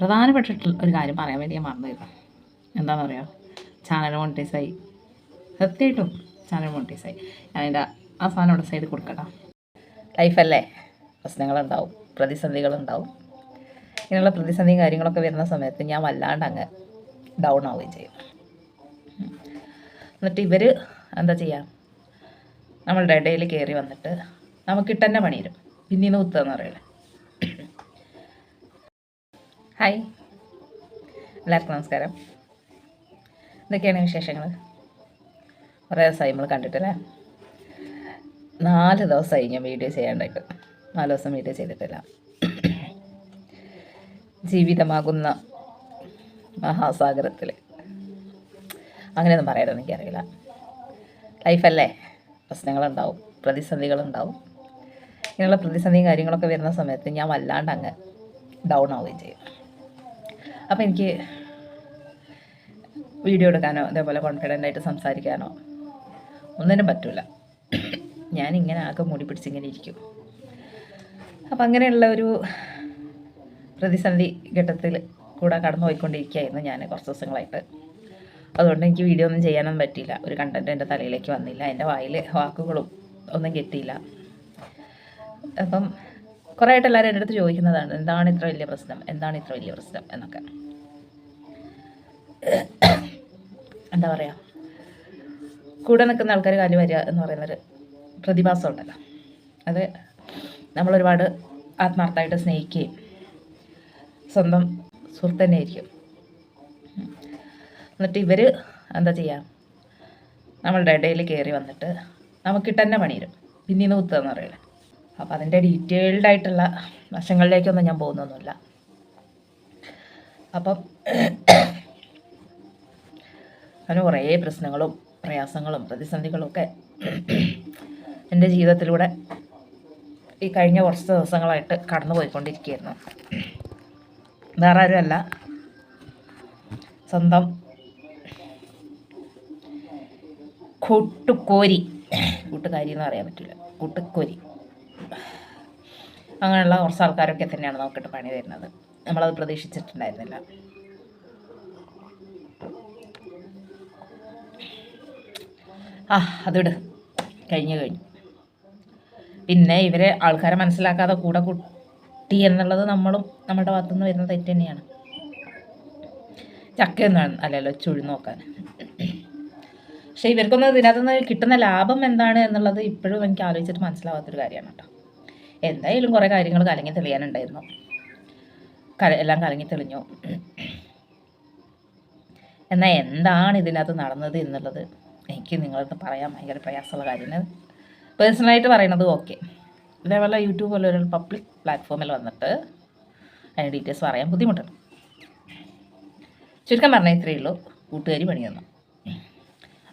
പ്രധാനപ്പെട്ടിട്ടുള്ള ഒരു കാര്യം പറയാൻ വേണ്ടി ഞാൻ മറന്നിരുന്നു. എന്താണെന്ന് പറയുക, ചാനൽ മോണിറ്റൈസായി. സത്യമായിട്ടും ചാനൽ മോണിറ്റൈസായി. ഞാനതിൻ്റെ ആ സാധനം അവിടെ സൈഡ് കൊടുക്കട്ടോ. ലൈഫല്ലേ, പ്രശ്നങ്ങളുണ്ടാവും, പ്രതിസന്ധികളുണ്ടാവും. ഇങ്ങനെയുള്ള പ്രതിസന്ധിയും കാര്യങ്ങളൊക്കെ വരുന്ന സമയത്ത് ഞാൻ വല്ലാണ്ട് അങ്ങ് ഡൗൺ ആവുകയും ചെയ്യും. എന്നിട്ട് ഇവർ എന്താ ചെയ്യുക, നമ്മളുടെ ഇടയിൽ കയറി വന്നിട്ട് നമുക്കിട്ട് തന്നെ പണി തരും. പിന്നീന്ന് കുത്തുകയെന്ന് പറയണേ. ഹായ്, എല്ലാവർക്കും നമസ്കാരം. എന്തൊക്കെയാണ് വിശേഷങ്ങൾ? കുറേ ദിവസമായി നമ്മൾ കണ്ടിട്ടില്ലേ? 4 ദിവസമായി ഞാൻ വീഡിയോ ചെയ്യാണ്ടായിട്ട്. 4 ദിവസം വീഡിയോ ചെയ്തിട്ടില്ല. ജീവിതമാകുന്ന മഹാസാഗരത്തിൽ അങ്ങനെയൊന്നും പറയാനൊന്നും എനിക്കറിയില്ല. ലൈഫല്ലേ, പ്രശ്നങ്ങളുണ്ടാവും, പ്രതിസന്ധികളുണ്ടാവും. ഇങ്ങനെയുള്ള പ്രതിസന്ധിയും കാര്യങ്ങളൊക്കെ വരുന്ന സമയത്ത് ഞാൻ വല്ലാണ്ട് അങ്ങ് ഡൗൺ ആവുകയും ചെയ്യും. അപ്പോൾ എനിക്ക് വീഡിയോ എടുക്കാനോ അതേപോലെ കോൺഫിഡൻ്റായിട്ട് സംസാരിക്കാനോ ഒന്നിനും പറ്റില്ല. ഞാനിങ്ങനെ ആകെ മൂടി പിടിച്ചിങ്ങനെ ഇരിക്കും. അപ്പം അങ്ങനെയുള്ള ഒരു പ്രതിസന്ധി ഘട്ടത്തിൽ കൂടെ കടന്നു പോയിക്കൊണ്ടിരിക്കുകയായിരുന്നു ഞാൻ കുറച്ച് ദിവസങ്ങളായിട്ട്. അതുകൊണ്ട് എനിക്ക് വീഡിയോ ഒന്നും ചെയ്യാനൊന്നും പറ്റിയില്ല. ഒരു കണ്ടൻറ്റ് എൻ്റെ തലയിലേക്ക് വന്നില്ല. എൻ്റെ വായിൽ വാക്കുകളും ഒന്നും കിട്ടിയില്ല. അപ്പം കുറേ ആയിട്ട് എല്ലാവരും എൻ്റെ അടുത്ത് ചോദിക്കുന്നതാണ്, എന്താണ് ഇത്ര വലിയ പ്രശ്നം, എന്താണ് ഇത്ര വലിയ പ്രശ്നം എന്നൊക്കെ. എന്താ പറയുക, കൂടെ നിൽക്കുന്ന ആൾക്കാർ കാര്യം വരിക എന്ന് പറയുന്നൊരു പ്രതിഭാസം ഉണ്ടല്ലോ. അത് നമ്മളൊരുപാട് ആത്മാർത്ഥമായിട്ട് സ്നേഹിക്കുകയും സ്വന്തം സുഹൃത്ത് തന്നെ ആയിരിക്കും. എന്നിട്ട് ഇവർ എന്താ ചെയ്യുക, നമ്മളുടെ ഇടയിൽ കയറി വന്നിട്ട് നമുക്കിട്ട് തന്നെ പണി തരും. പിന്നീന്ന് കുത്തുകയെന്ന് പറയണേ. അപ്പം അതിൻ്റെ ഡീറ്റെയിൽഡായിട്ടുള്ള വശങ്ങളിലേക്കൊന്നും ഞാൻ പോകുന്നൊന്നുമില്ല. അപ്പം അങ്ങനെ കുറേ പ്രശ്നങ്ങളും പ്രയാസങ്ങളും പ്രതിസന്ധികളും ഒക്കെ എൻ്റെ ജീവിതത്തിലൂടെ ഈ കഴിഞ്ഞ കുറച്ച് ദിവസങ്ങളായിട്ട് കടന്നു പോയിക്കൊണ്ടിരിക്കുകയായിരുന്നു. വേറെ ആരുമല്ല, സ്വന്തം കൂട്ടുകാരി എന്ന് പറയാൻ പറ്റില്ല, കൂട്ടുകോരി. അങ്ങനെയുള്ള കുറച്ച് ആൾക്കാരൊക്കെ തന്നെയാണ് നമുക്കിട്ട് പണി തരുന്നത്. നമ്മളത് പ്രതീക്ഷിച്ചിട്ടുണ്ടായിരുന്നില്ല. അതിവിടെ കഴിഞ്ഞു. പിന്നെ ഇവരെ ആൾക്കാരെ മനസ്സിലാക്കാതെ കൂടെ കുട്ടി എന്നുള്ളത് നമ്മളും നമ്മുടെ ഭാഗത്തുനിന്ന് വരുന്ന തെറ്റ് തന്നെയാണ്. ചക്കയൊന്നും അല്ലല്ലോ ചുഴി നോക്കാൻ. പക്ഷേ ഇവർക്കൊന്നും ഇതിനകത്തുനിന്ന് കിട്ടുന്ന ലാഭം എന്താണ് എന്നുള്ളത് ഇപ്പോഴും എനിക്ക് ആലോചിച്ചിട്ട് മനസ്സിലാവാത്തൊരു കാര്യമാണ് കേട്ടോ. എന്തായാലും കുറേ കാര്യങ്ങൾ കലങ്ങി തെളിയാനുണ്ടായിരുന്നു. എല്ലാം കലങ്ങി തെളിഞ്ഞു. എന്നാൽ എന്താണ് ഇതിനകത്ത് നടന്നത് എന്നുള്ളത് എനിക്ക് നിങ്ങളടുത്ത് പറയാൻ ഭയങ്കര പ്രയാസമുള്ള കാര്യമാണ്. പേഴ്സണലായിട്ട് പറയണത് ഓക്കെ. ഇതേപോലെ യൂട്യൂബ് പോലെ ഒരു പബ്ലിക് പ്ലാറ്റ്ഫോമിൽ വന്നിട്ട് അതിൻ്റെ ഡീറ്റെയിൽസ് പറയാൻ ബുദ്ധിമുട്ടുണ്ട്. ചുരുക്കം പറഞ്ഞാൽ ഇത്രയേ ഉള്ളൂ. കൂട്ടുകാരി പണി തന്നു.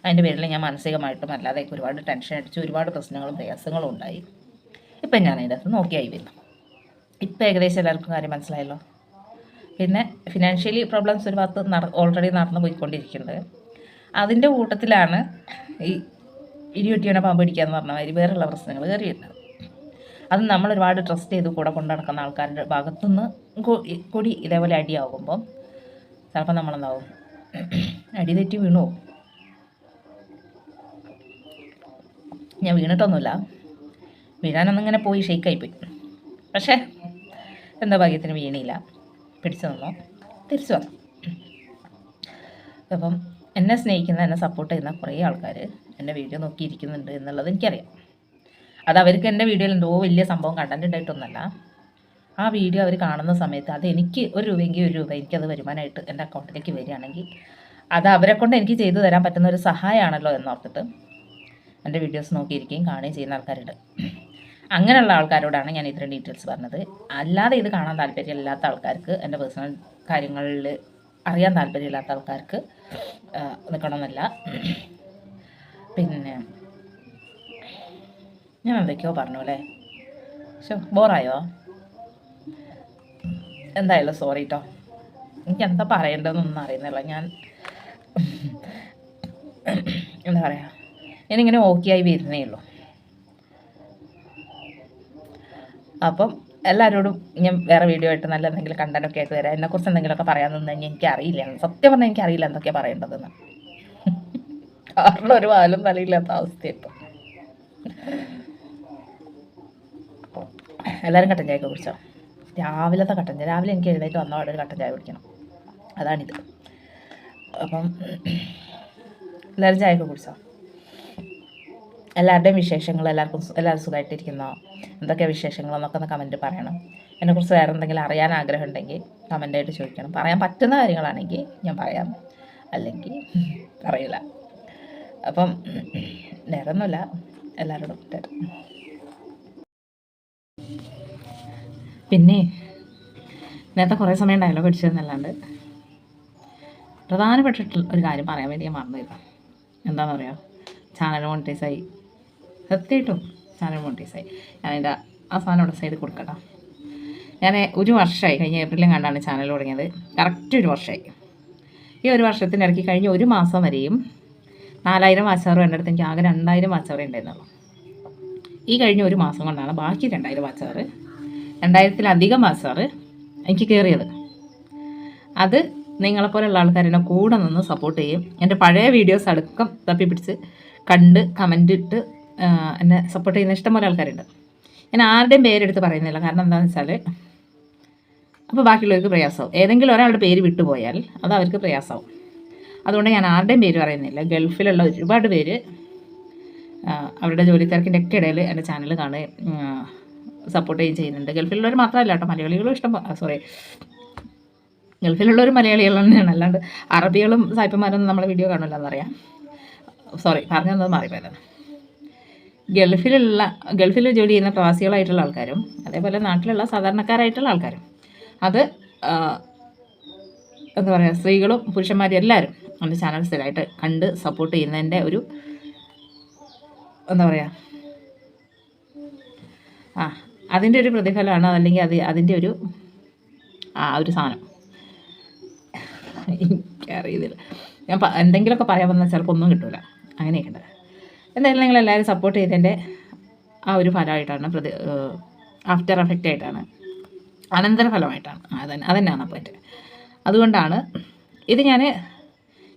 അതിൻ്റെ പേരിൽ ഞാൻ മാനസികമായിട്ടും അല്ലാതെ ഒരുപാട് ടെൻഷൻ അടിച്ചു, ഒരുപാട് പ്രശ്നങ്ങളും പ്രയാസങ്ങളും ഉണ്ടായി. ഇപ്പം ഞാൻ അതിൻ്റെ അകത്ത് നോക്കിയായി വരുന്നു. ഇപ്പം ഏകദേശം എല്ലാവർക്കും കാര്യം മനസ്സിലായല്ലോ. പിന്നെ ഫിനാൻഷ്യലി പ്രോബ്ലംസ് ഒരു ഭാഗത്ത് ഓൾറെഡി നടന്നു പോയിക്കൊണ്ടിരിക്കുന്നത്. അതിൻ്റെ കൂട്ടത്തിലാണ് ഈ ഇടിവെട്ടിയാണ് പാമ്പ് പിടിക്കാന്ന് പറഞ്ഞ മാതിരി വേറെയുള്ള പ്രശ്നങ്ങൾ കയറി വരുന്നത്. അത് നമ്മളൊരുപാട് ട്രസ്റ്റ് ചെയ്ത് കൂടെ കൊണ്ടു നടക്കുന്ന ആൾക്കാരുടെ ഭാഗത്തുനിന്ന് കൂടി ഇതേപോലെ അടിയാകുമ്പം ചിലപ്പോൾ നമ്മളെന്താവും, അടി തെറ്റി വീണു. ഞാൻ വീണിട്ടൊന്നുമില്ല, വീഴാനൊന്നിങ്ങനെ പോയി ഷെയ്ക്കായിപ്പോയി. പക്ഷേ എന്താ ഭാഗ്യത്തിന് വീണില്ല, പിടിച്ചു നിന്നു, തിരിച്ചു വന്നു. അപ്പം എന്നെ സ്നേഹിക്കുന്ന, എന്നെ സപ്പോർട്ട് ചെയ്യുന്ന കുറേ ആൾക്കാർ എൻ്റെ വീഡിയോ നോക്കിയിരിക്കുന്നുണ്ട് എന്നുള്ളത് എനിക്കറിയാം. അത് അവർക്ക് എൻ്റെ വീഡിയോയിൽ എന്തോ വലിയ സംഭവം കണ്ടന്റ് ഉണ്ടായിട്ടൊന്നുമല്ല. ആ വീഡിയോ അവർ കാണുന്ന സമയത്ത് അത് എനിക്ക് 1 രൂപയെങ്കിൽ 1 രൂപ എനിക്കത് വരുമാനമായിട്ട് എൻ്റെ അക്കൗണ്ടിലേക്ക് വരികയാണെങ്കിൽ അത് അവരെ കൊണ്ട് എനിക്ക് ചെയ്തു തരാൻ പറ്റുന്ന ഒരു സഹായമാണല്ലോ എന്നോർത്തിട്ട് എൻ്റെ വീഡിയോസ് നോക്കിയിരിക്കുകയും കാണുകയും ചെയ്യുന്ന ആൾക്കാരുണ്ട്. അങ്ങനെയുള്ള ആൾക്കാരോടാണ് ഞാൻ ഇത്രയും ഡീറ്റെയിൽസ് പറഞ്ഞത്. അല്ലാതെ ഇത് കാണാൻ താല്പര്യമില്ലാത്ത ആൾക്കാർക്ക്, എൻ്റെ പേഴ്സണൽ കാര്യങ്ങളിൽ അറിയാൻ താല്പര്യമില്ലാത്ത ആൾക്കാർക്ക് നിൽക്കണമെന്നല്ല. പിന്നെ ഞാൻ എന്തൊക്കെയോ പറഞ്ഞു അല്ലേ, ബോറായോ? എന്തായാലും സോറി കേട്ടോ, എനിക്ക് എന്താ പറയേണ്ടതെന്നൊന്നും അറിയുന്നില്ല. ഞാൻ എന്താ പറയുക, ഞാനിങ്ങനെ ഓക്കെ ആയി വരുന്നേ ഉള്ളൂ. അപ്പം എല്ലാവരോടും ഞാൻ വേറെ വീഡിയോ ആയിട്ട് നല്ല എന്തെങ്കിലും കണ്ടൻറ്റൊക്കെ ആയിട്ട് വരാം. എന്നെക്കുറിച്ച് എന്തെങ്കിലുമൊക്കെ പറയാമെന്ന് കഴിഞ്ഞാൽ എനിക്കറിയില്ല. സത്യം പറഞ്ഞാൽ എനിക്കറിയില്ല എന്തൊക്കെയാണ് പറയേണ്ടതെന്ന്. കാരണം ഒരു വാലും തലയില്ലാത്ത അവസ്ഥയിപ്പോൾ. എല്ലാവരും കട്ടൻ ചായയൊക്കെ കുടിച്ചോ? രാവിലത്തെ കട്ടൻ ചായ, രാവിലെ എനിക്ക് എഴുന്നേറ്റ് വന്നപാടെ ഒരു കട്ടൻ ചായ കുടിക്കണം, അതാണിത്. അപ്പം എല്ലാവരും ചായയൊക്കെ കുടിച്ചോ? എല്ലാവരുടെയും വിശേഷങ്ങൾ, എല്ലാവരും സുഖമായിട്ടിരിക്കുന്നോ? എന്തൊക്കെയാണ് വിശേഷങ്ങളെന്നൊക്കെ ഒന്ന് കമൻറ്റ് പറയണം. എന്നെക്കുറിച്ച് വേറെ എന്തെങ്കിലും അറിയാൻ ആഗ്രഹം ഉണ്ടെങ്കിൽ കമൻറ്റായിട്ട് ചോദിക്കണം. പറയാൻ പറ്റുന്ന കാര്യങ്ങളാണെങ്കിൽ ഞാൻ പറയാം, അല്ലെങ്കിൽ അറിയില്ല. അപ്പം വേറെ ഒന്നുമില്ല, എല്ലാവരോടും പിന്നെ നേരത്തെ കുറേ സമയം ഡയലോഗ് അടിച്ചതെന്നല്ലാണ്ട് പ്രധാനപ്പെട്ടിട്ടുള്ള ഒരു കാര്യം പറയാൻ വേണ്ടി ഞാൻ മറന്നില്ല. എന്താണെന്ന് പറയാം, ചാനൽ മോണിറ്റൈസായി. സത്യമായിട്ടും ചാനൽ മോണിറ്റൈസായി. ഞാനതിൻ്റെ ആ സാധനം ഇവിടെ സൈഡ് കൊടുക്കട്ടോ. ഞാൻ ഒരു വർഷമായി, കഴിഞ്ഞ ഏപ്രിലും കണ്ടാണ് ചാനൽ തുടങ്ങിയത്. കറക്റ്റ് ഒരു വർഷമായി. ഈ ഒരു വർഷത്തിൻ്റെ ഇടയ്ക്ക് കഴിഞ്ഞ ഒരു മാസം വരെയും 4000 വാച്ച് അവർ എൻ്റെ അടുത്ത് എനിക്ക് ആകെ 2000 വാച്ച് അവർ ഉണ്ടായിരുന്നുള്ളൂ. ഈ കഴിഞ്ഞ ഒരു മാസം കൊണ്ടാണ് ബാക്കി 2000 വാച്ച് അവർ, 2000-ലധികം വാച്ച് അവർ എനിക്ക് കയറിയത്. അത് നിങ്ങളെപ്പോലുള്ള ആൾക്കാരെന്നെ കൂടെ നിന്ന് സപ്പോർട്ട് ചെയ്യും. എൻ്റെ പഴയ വീഡിയോസ് അടക്കം തപ്പിപ്പിടിച്ച് കണ്ട് കമൻ്റ് ഇട്ട് എന്നെ സപ്പോർട്ട് ചെയ്യുന്ന ഇഷ്ടംപോലെ ആൾക്കാരുണ്ട്. ഞാൻ ആരുടെയും പേരെടുത്ത് പറയുന്നില്ല, കാരണം എന്താണെന്ന് വെച്ചാൽ അപ്പോൾ ബാക്കിയുള്ളവർക്ക് പ്രയാസമാവും. ഏതെങ്കിലും ഒരാളുടെ പേര് വിട്ടുപോയാൽ അത് അവർക്ക് പ്രയാസമാവും. അതുകൊണ്ട് ഞാൻ ആരുടെയും പേര് പറയുന്നില്ല. ഗൾഫിലുള്ള ഒരുപാട് പേര് അവരുടെ ജോലി തിരക്കിൻ്റെ ഒക്കെ ഇടയിൽ എൻ്റെ ചാനൽ കാണുകയും സപ്പോർട്ട് ചെയ്യുന്നുണ്ട്. ഗൾഫിലുള്ളവർ മാത്രമല്ല കേട്ടോ, മലയാളികളും ഗൾഫിലുള്ളവർ മലയാളികൾ തന്നെയാണ്, അല്ലാണ്ട് അറബികളും സായിപ്പന്മാരൊന്നും നമ്മളെ വീഡിയോ കാണില്ല എന്നറിയാം. പറഞ്ഞത് മാറിപ്പോയതാണ്. ഗൾഫിൽ ജോലി ചെയ്യുന്ന പ്രവാസികളായിട്ടുള്ള ആൾക്കാരും അതേപോലെ നാട്ടിലുള്ള സാധാരണക്കാരായിട്ടുള്ള ആൾക്കാരും, അത് എന്താ പറയുക, സ്ത്രീകളും പുരുഷന്മാരും എല്ലാവരും എൻ്റെ ചാനൽ സ്ഥിരമായിട്ട് കണ്ട് സപ്പോർട്ട് ചെയ്യുന്നതിൻ്റെ ഒരു എന്താ പറയുക, അതിൻ്റെ ഒരു പ്രതിഫലമാണ്, അല്ലെങ്കിൽ അതിൻ്റെ ഒരു ഒരു സാധനം. എനിക്കറിയുന്നില്ല, ഞാൻ എന്തെങ്കിലുമൊക്കെ പറയാൻ വന്നാൽ ചിലപ്പോൾ ഒന്നും കിട്ടില്ല. അങ്ങനെയൊക്കെ ഉണ്ട്. എന്തായാലും നിങ്ങളെല്ലാവരും സപ്പോർട്ട് ചെയ്തതിൻ്റെ ആ ഒരു ഫലമായിട്ടാണ്, ആഫ്റ്റർ എഫക്റ്റ് ആയിട്ടാണ്, അനന്തരഫലമായിട്ടാണ്. അതന്നെയാണ് അപ്പോൾ എൻ്റെ. അതുകൊണ്ടാണ് ഇത് ഞാൻ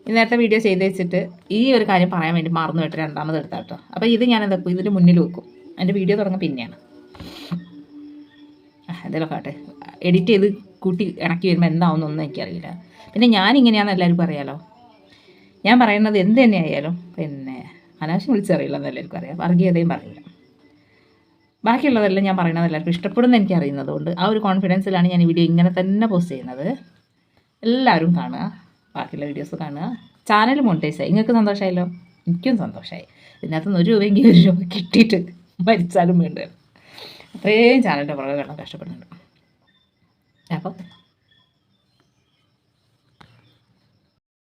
നേരത്തെ വീഡിയോ ചെയ്ത് വെച്ചിട്ട് ഈ ഒരു കാര്യം പറയാൻ വേണ്ടി മറന്നു പോയിട്ട് രണ്ടാമത് എടുത്താൽ കേട്ടോ. അപ്പോൾ ഇത് ഞാൻ എന്താക്കും, ഇതിൻ്റെ മുന്നിൽ വെക്കും. എൻ്റെ വീഡിയോ തുടങ്ങും പിന്നെയാണ്. എന്തെങ്കിലും ആട്ടെ, എഡിറ്റ് ചെയ്ത് കൂട്ടി ഇണക്കി വരുമ്പോൾ എന്താവുന്നൊന്നും എനിക്കറിയില്ല. പിന്നെ ഞാനിങ്ങനെയാണെന്ന് എല്ലാവർക്കും അറിയാലോ. ഞാൻ പറയുന്നത് എന്ത് തന്നെ ആയാലും പിന്നെ അനാവശ്യം വിളിച്ചറിയില്ല എന്ന് എല്ലാവർക്കും അറിയാം. വർഗീയതയും പറയില്ല. ബാക്കിയുള്ളതെല്ലാം ഞാൻ പറയുന്നത് എല്ലാവർക്കും ഇഷ്ടപ്പെടുന്ന എനിക്ക് അറിയുന്നത് കൊണ്ട് ആ ഒരു കോൺഫിഡൻസിലാണ് ഞാൻ ഈ വീഡിയോ ഇങ്ങനെ തന്നെ പോസ്റ്റ് ചെയ്യുന്നത്. എല്ലാവരും കാണുക, ബാക്കിയുള്ള വീഡിയോസ് കാണുക. ചാനൽ മോണിറ്റൈസായി. നിങ്ങൾക്ക് സന്തോഷമായല്ലോ, എനിക്കും സന്തോഷമായി. ഇതിനകത്ത് നിന്ന് 1 രൂപയെങ്കിൽ 1 രൂപ കിട്ടിയിട്ട് മരിച്ചാലും വേണ്ടത്. അത്രയും ചാനലിൻ്റെ പുറകെ കഷ്ടപ്പെടുന്നുണ്ട്. അപ്പം